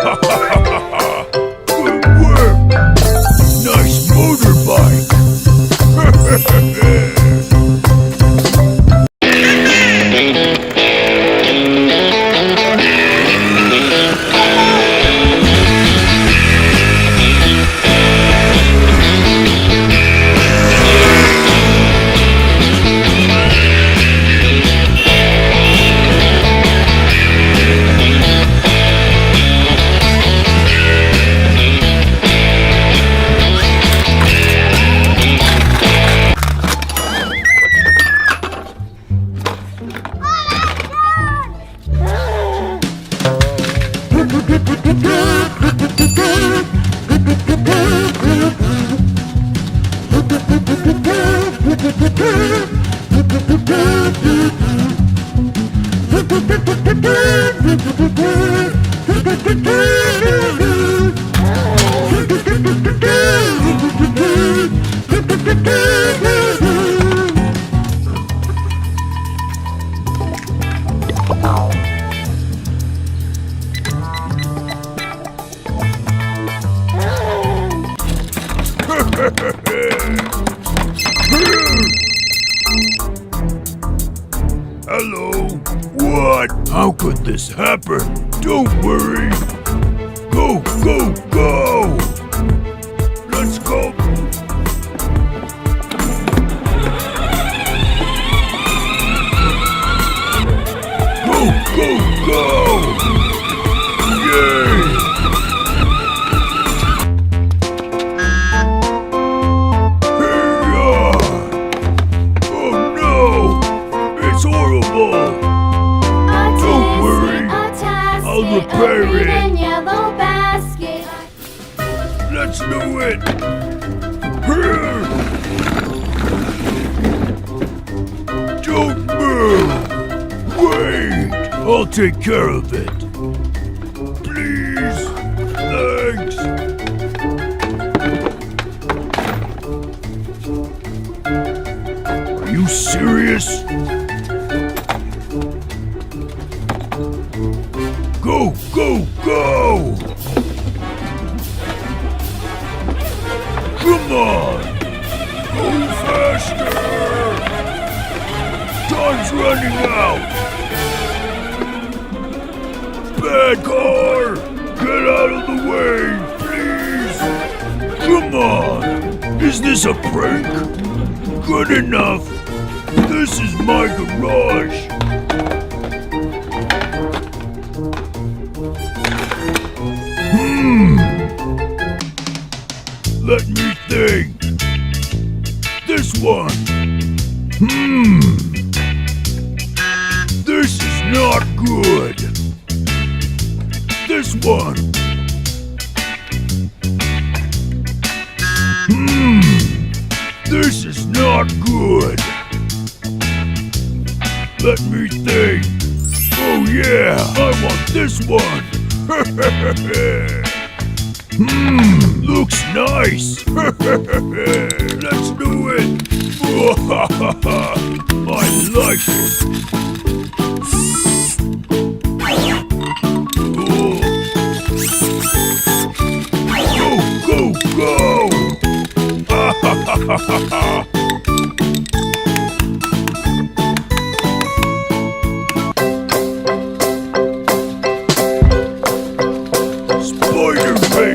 Good work! Nice motorbike! Hello? What? How could this happen? Don't worry. Go, go, go! Let's go! Go, go, go! Yay! Oh no! It's horrible! Don't worry! I'll repair it! Let's do it! Don't move! Wait! I'll take care of it! Please! Thanks! Are you serious? Go, go, go! Come on! Go faster! Time's running out! Bad car! Get out of the way, please! Come on! Is this a prank? Good enough! This is my garage! Let me think. This one. This is not good. This one. This is not good. Let me think. Oh yeah, I want this one. Looks nice. Let's do it. I like it. Go, go, go. Spider-Man.